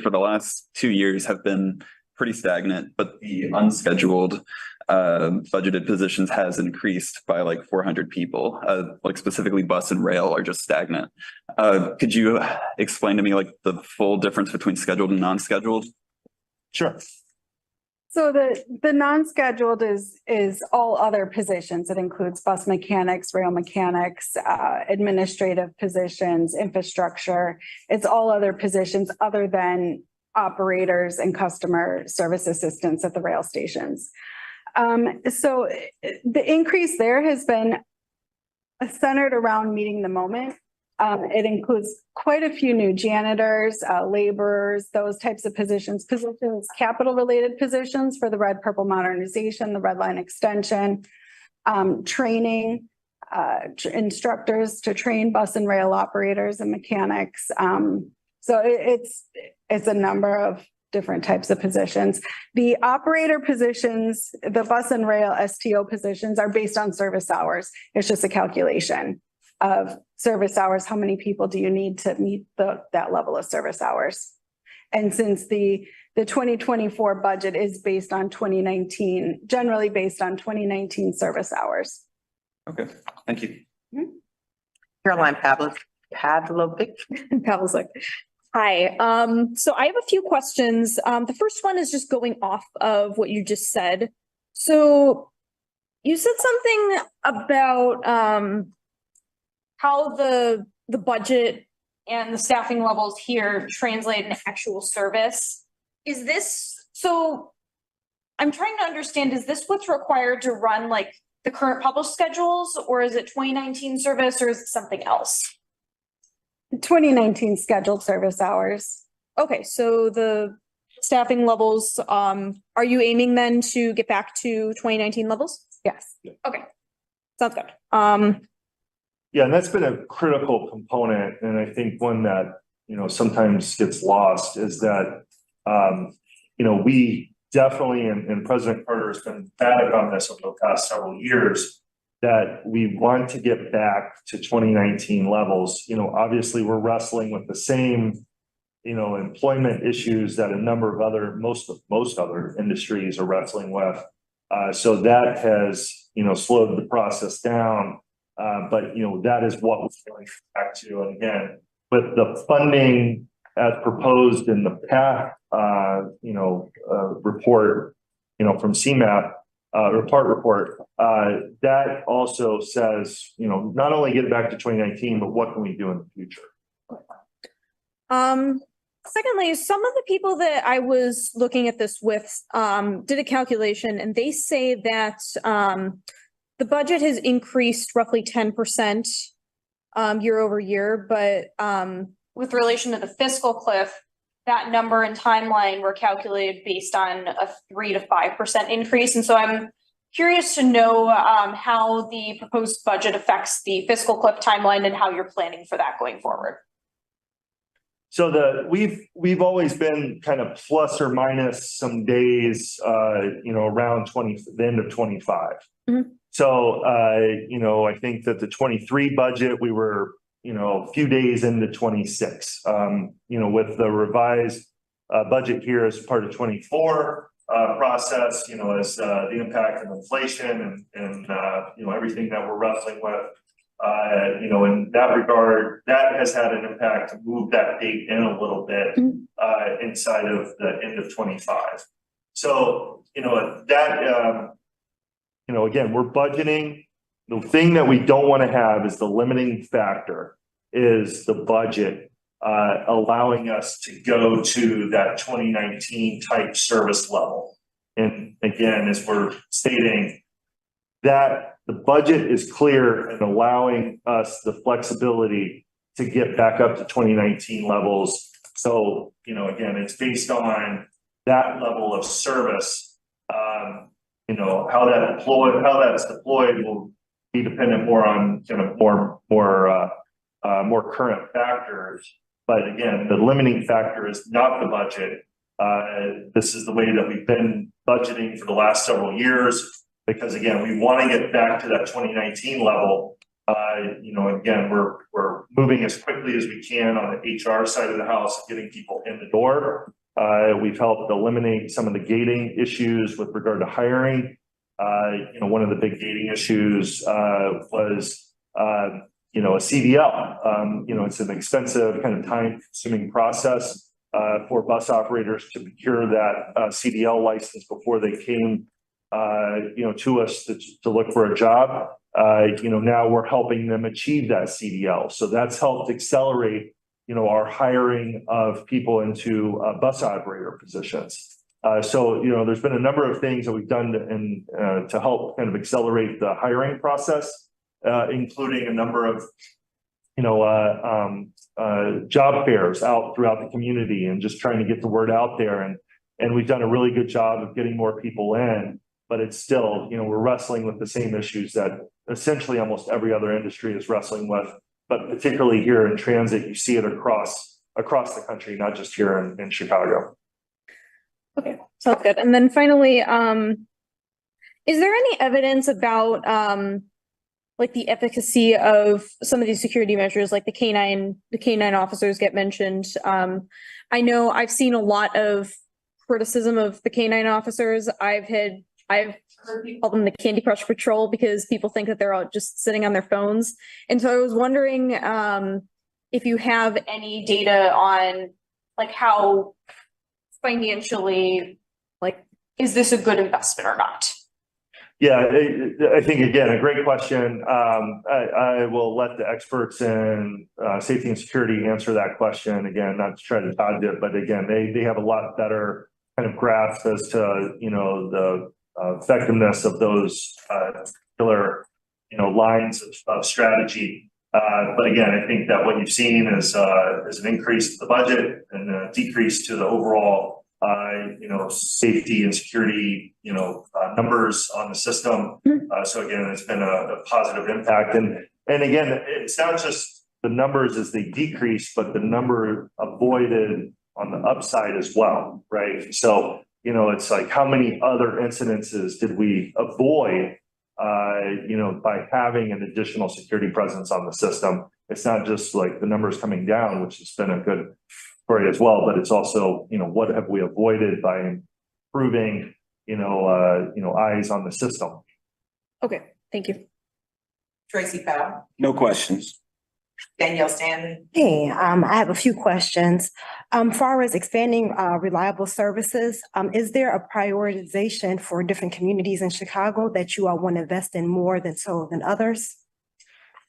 for the last 2 years have been pretty stagnant, but the unscheduled budgeted positions has increased by like 400 people, like specifically bus and rail are just stagnant. Could you explain to me like the full difference between scheduled and non-scheduled? Sure. So the non-scheduled is all other positions. It includes bus mechanics, rail mechanics, administrative positions, infrastructure. It's all other positions other than operators and customer service assistants at the rail stations. So the increase there has been centered around meeting the moment. It includes quite a few new janitors, laborers, those types of positions, capital-related positions for the red purple modernization, the red line extension, training, instructors to train bus and rail operators and mechanics. So it's a number of different types of positions. The operator positions, the bus and rail STO positions are based on service hours. It's just a calculation of service hours. How many people do you need to meet that level of service hours? And since the 2024 budget is based on 2019, generally based on 2019 service hours. Okay, thank you. Caroline Pavlovic. Pavlik. Hi, so I have a few questions. The first one is just going off of what you just said. So you said something about how the budget and the staffing levels here translate into actual service. Is this, so I'm trying to understand, is this what's required to run like the current published schedules, or is it 2019 service, or is it something else? 2019 scheduled service hours. Okay, so the staffing levels, are you aiming then to get back to 2019 levels? Yes. Okay, sounds good. Yeah, and that's been a critical component, and I think one that, you know, sometimes gets lost is that, you know, we definitely, and President Carter has been emphatic on this over the past several years, that we want to get back to 2019 levels. You know, obviously we're wrestling with the same, you know, employment issues that a number of other, most other industries are wrestling with. So that has, you know, slowed the process down. But, you know, that is what we're going back to. And again, with the funding as proposed in the PAC, you know, report, you know, from CMAP, report, that also says, you know, not only get it back to 2019, but what can we do in the future? Secondly, some of the people that I was looking at this with, did a calculation, and they say that, the budget has increased roughly 10%, year over year, but, with relation to the fiscal cliff, that number and timeline were calculated based on a 3 to 5% increase. And so I'm curious to know, how the proposed budget affects the fiscal cliff timeline and how you're planning for that going forward. So we've always been kind of plus or minus some days, you know, around the end of 25. Mhm. So, you know, I think that the 23 budget, we were, you know, a few days into 26. You know, with the revised budget here as part of 24 process, you know, as the impact of inflation and you know, everything that we're wrestling with, you know, in that regard, that has had an impact to move that date in a little bit inside of the end of 25. So, you know, that, you know, again, we're budgeting. The thing that we don't want to have is the limiting factor is the budget allowing us to go to that 2019 type service level. And again, as we're stating, that the budget is clear and allowing us the flexibility to get back up to 2019 levels. So, you know, again, it's based on that level of service. You know, how that's deployed will be dependent more on kind of more current factors. But again, the limiting factor is not the budget. This is the way that we've been budgeting for the last several years, because again, we want to get back to that 2019 level. You know, again, we're moving as quickly as we can on the HR side of the house, getting people in the door. We've helped eliminate some of the gating issues with regard to hiring. You know, one of the big gating issues was, you know, a CDL. You know, it's an expensive kind of time-consuming process for bus operators to procure that CDL license before they came, you know, to us to look for a job. You know, now we're helping them achieve that CDL. So that's helped accelerate, you know, our hiring of people into bus operator positions. So, you know, there's been a number of things that we've done to help kind of accelerate the hiring process, including a number of job fairs out throughout the community and just trying to get the word out there. And we've done a really good job of getting more people in, but it's still, we're wrestling with the same issues that essentially almost every other industry is wrestling with. But particularly here in transit, you see it across the country, not just here in Chicago. Okay, sounds good. And then finally, is there any evidence about like the efficacy of some of these security measures, like the canine officers get mentioned? I know I've seen a lot of criticism of the canine officers. I've heard people call them the Candy Crush Patrol because people think that they're all just sitting on their phones. And so I was wondering if you have any data on like how financially, like, is this a good investment or not? Yeah, I think, again, a great question. I will let the experts in safety and security answer that question. Again, not to try to dodge it, but again, they have a lot better kind of grasp as to, the effectiveness of those particular, lines of strategy. But again, I think that what you've seen is an increase to the budget and a decrease to the overall safety and security, numbers on the system. So again, it's been a positive impact. And again, it's not just the numbers as they decrease, but the number avoided on the upside as well, right? So, it's like how many other incidences did we avoid, by having an additional security presence on the system? It's not just like the numbers coming down, which has been a good story as well, but it's also, what have we avoided by improving, eyes on the system? Okay, thank you. Tracy Powell, No questions. Danielle Stanley. Hey, I have a few questions. Far as expanding reliable services, is there a prioritization for different communities in Chicago that you all want to invest in more than others?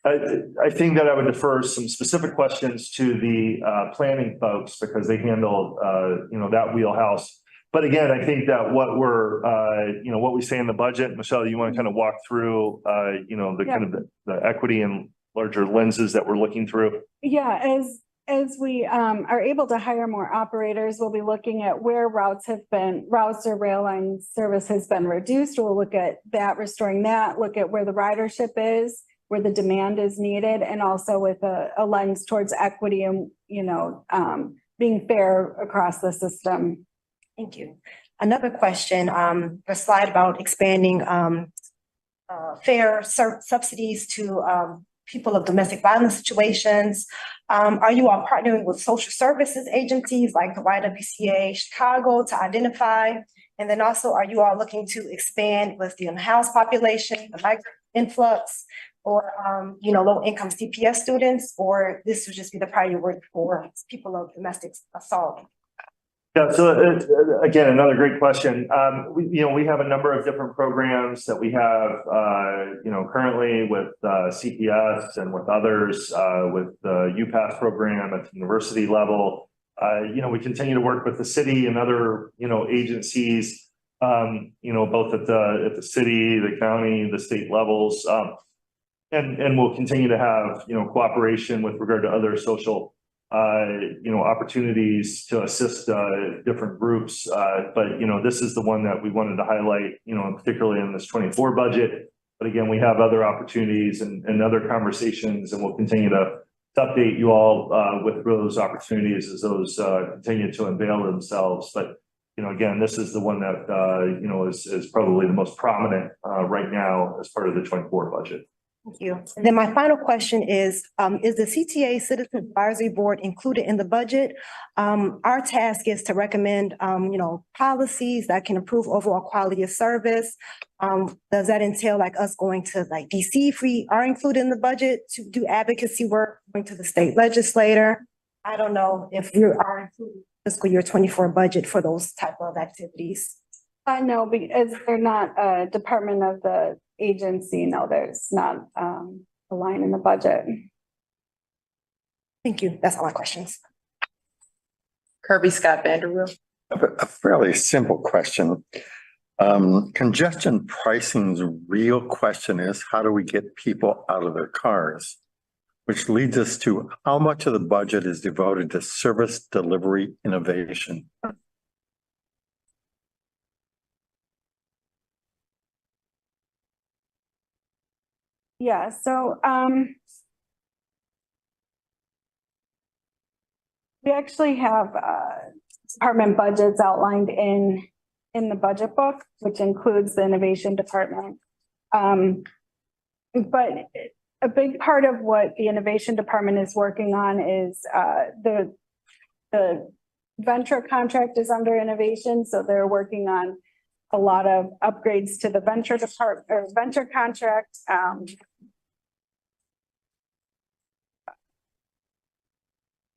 I think that I would defer some specific questions to the planning folks because they handle that wheelhouse. But again, I think that what we say in the budget, Michelle, you want to kind of walk through kind of the equity and larger lenses that we're looking through. Yeah, as we are able to hire more operators, we'll be looking at where routes or rail line service has been reduced. We'll look at that, restoring that, look at where the ridership is, where the demand is needed, and also with a lens towards equity and, being fair across the system. Thank you. Another question, the slide about expanding fair subsidies to people of domestic violence situations. Are you all partnering with social services agencies like the YWCA Chicago to identify? And then also, are you all looking to expand with the unhoused population, the migrant influx, or low-income CPS students, or this would just be the priority for people of domestic assault? Yeah, so again, another great question. We have a number of different programs that we have, currently with CPS and with others, with the UPass program at the university level. We continue to work with the city and other, agencies, both at the city, the county, the state levels. And we'll continue to have, cooperation with regard to other social opportunities to assist different groups. But this is the one that we wanted to highlight, particularly in this 24 budget. But again, we have other opportunities and other conversations, and we'll continue to update you all with those opportunities as those continue to unveil themselves. But again, this is the one that is probably the most prominent right now as part of the 24 budget. Thank you. And then my final question is the CTA Citizen Advisory Board included in the budget? Our task is to recommend, policies that can improve overall quality of service. Does that entail like us going to like DC if we are included in the budget to do advocacy work, going to the state legislator? I don't know if we are included in fiscal year 24 budget for those type of activities. No, because they're not a department of the agency. No, there's not a line in the budget. Thank you. That's all my questions. Kirby Scott Vanderweel. A fairly simple question. Congestion pricing's real question is, how do we get people out of their cars? which leads us to how much of the budget is devoted to service delivery innovation? Yeah, so we actually have department budgets outlined in the budget book, which includes the innovation department. But a big part of what the innovation department is working on is the venture contract is under innovation, so they're working on a lot of upgrades to the venture department or venture contract.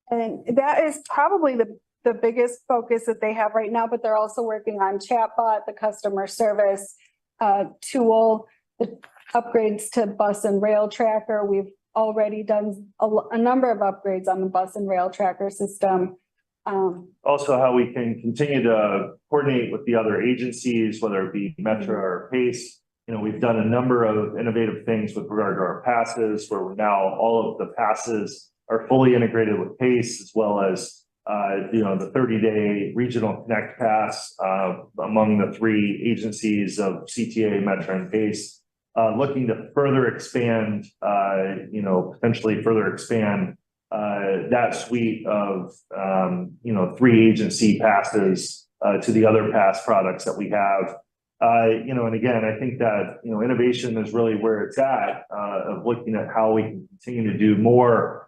And that is probably the biggest focus that they have right now, but they're also working on chatbot, the customer service tool, the upgrades to bus and rail tracker. We've already done a number of upgrades on the bus and rail tracker system. Also, how we can continue to coordinate with the other agencies, whether it be Metro or PACE. You know, we've done a number of innovative things with regard to our passes, where we're now all of the passes are fully integrated with PACE, as well as you know, the 30-day regional connect pass among the three agencies of CTA, Metro, and PACE, looking to further expand, you know, potentially further expand that suite of, you know, 3 agency passes to the other pass products that we have. You know, and again, I think that, you know, innovation is really where it's at, of looking at how we can continue to do more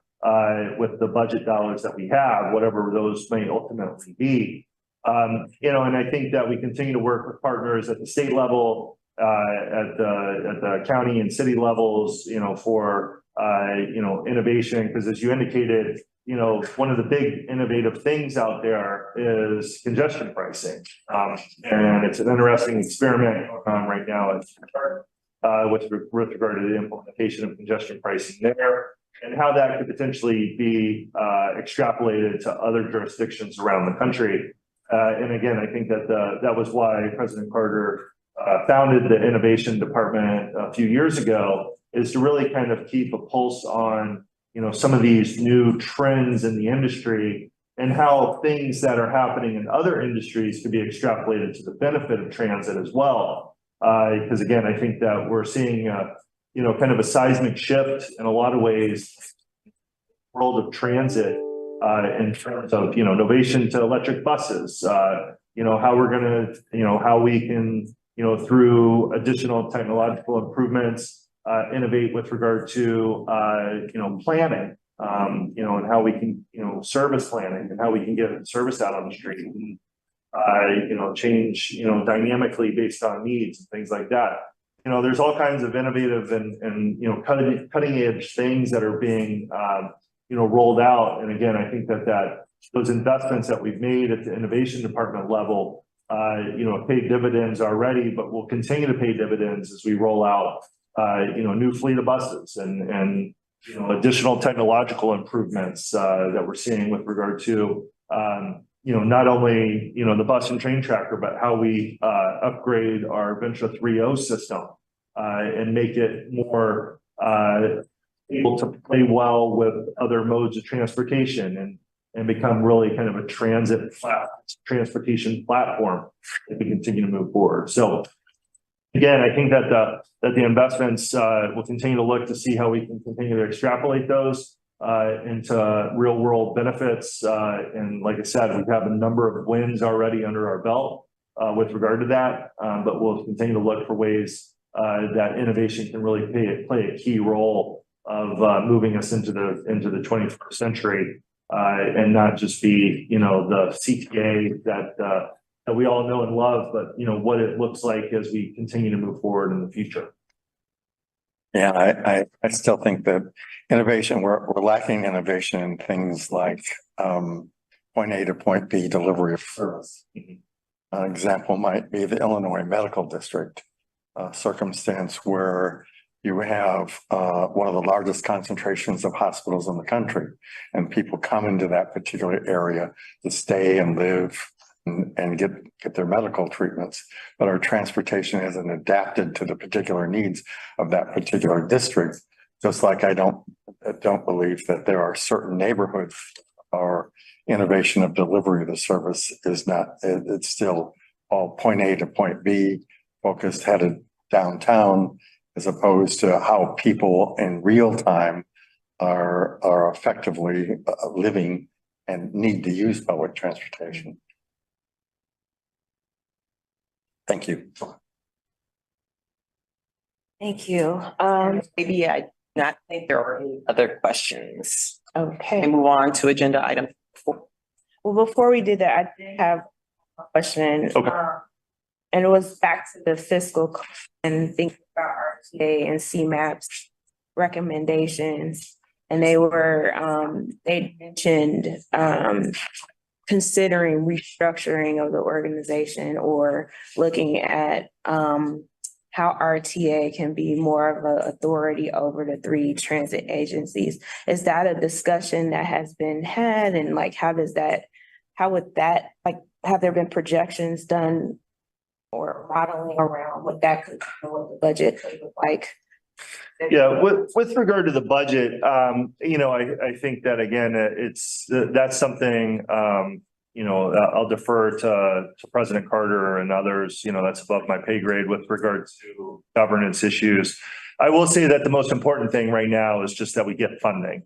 with the budget dollars that we have, whatever those may ultimately be. You know, and I think that we continue to work with partners at the state level, at the county and city levels, you know, for, you know, innovation, because as you indicated, you know, one of the big innovative things out there is congestion pricing. And it's an interesting experiment right now with regard to the implementation of congestion pricing there, and how that could potentially be extrapolated to other jurisdictions around the country. And again, I think that that was why President Carter founded the innovation department a few years ago, is to really kind of keep a pulse on, you know, some of these new trends in the industry and how things that are happening in other industries could be extrapolated to the benefit of transit as well. Because again, I think that we're seeing, you know, kind of a seismic shift in a lot of ways, world of transit, in terms of, you know, innovation to electric buses, you know, how we're going to, you know, how we can, you know, through additional technological improvements, innovate with regard to, you know, planning, you know, and how we can, you know, service planning and how we can get service out on the street and, you know, change, you know, dynamically based on needs and things like that. You know, there's all kinds of innovative and you know, cutting edge things that are being, you know, rolled out. And again, I think that those investments that we've made at the innovation department level, you know, pay dividends already, but will continue to pay dividends as we roll out, you know, new fleet of buses and you know, additional technological improvements that we're seeing with regard to, you know, not only, you know, the bus and train tracker, but how we upgrade our Venture 3.0 system and make it more able to play well with other modes of transportation and become really kind of a transportation platform as we continue to move forward. So again, I think that the investments will continue to look to see how we can continue to extrapolate those into real world benefits. And like I said, we have a number of wins already under our belt with regard to that, but we'll continue to look for ways that innovation can really play a key role of moving us into the 21st century and not just be, you know, the CTA that we all know and love, but you know, what it looks like as we continue to move forward in the future. Yeah, I still think that innovation, we're lacking innovation in things like point A to point B delivery of service. An example might be the Illinois Medical District circumstance where you have one of the largest concentrations of hospitals in the country, and people come into that particular area to stay and live and get their medical treatments, but our transportation isn't adapted to the particular needs of that particular district Just like I don't believe that there are certain neighborhoods or innovation of delivery of the service is not, it's still all point A to point B focused, headed downtown, as opposed to how people in real time are effectively living and need to use public transportation. Thank you. Thank you. Maybe I do not think there are any other questions. Okay. And move on to agenda item 4. Well, before we do that, I did have a question. Okay. And it was back to the fiscal and thinking about RTA and CMAP's recommendations. And they were, they mentioned, considering restructuring of the organization or looking at, how RTA can be more of an authority over the 3 transit agencies. Is that a discussion that has been had? And like, how would that, like, have there been projections done or modeling around what that could, what the budget could look like? Yeah, with regard to the budget, you know, I think that again, that's something, you know, I'll defer to President Carter and others, you know, that's above my pay grade with regard to governance issues. I will say that the most important thing right now is just that we get funding.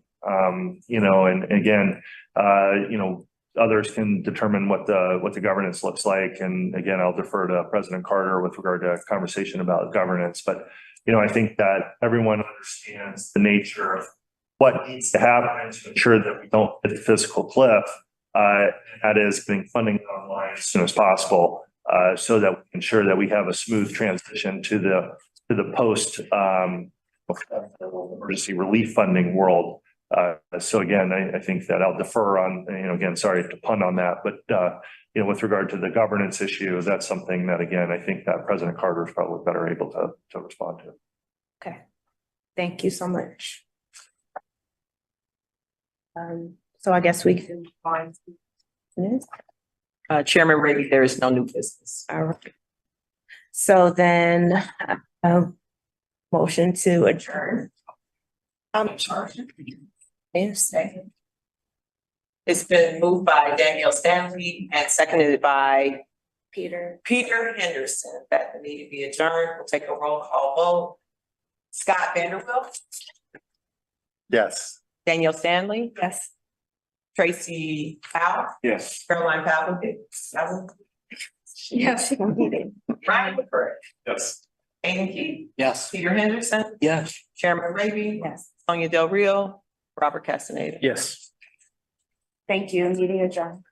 You know, and again, you know, others can determine what the governance looks like. And again, I'll defer to President Carter with regard to a conversation about governance. But, you know, I think that everyone understands the nature of what needs to happen to ensure that we don't hit the fiscal cliff. That is getting funding online as soon as possible, so that we ensure that we have a smooth transition to the post emergency relief funding world. So again, I think that I'll defer on, you know, again, sorry to pun on that, but you know, with regard to the governance issue, that's something that, again, I think that President Carter is probably better able to respond to. Okay, thank you so much. So I guess we can find. Chairman Brady, there is no new business. All right. So then, motion to adjourn. Second. It's been moved by Danielle Stanley and seconded by Peter. Peter Henderson, that the meeting be adjourned. We'll take a roll call vote. Scott Vanderbilt, Yes. Danielle Stanley, Yes. Tracy Powell, Yes. Caroline Powell. Yes. Ryan McCray, Yes. Amy Key, Yes. Peter Henderson, Yes. Chairman Raby, Yes. Sonia Del Rio, Robert Castaneda. Yes. Thank you. Meeting adjourned.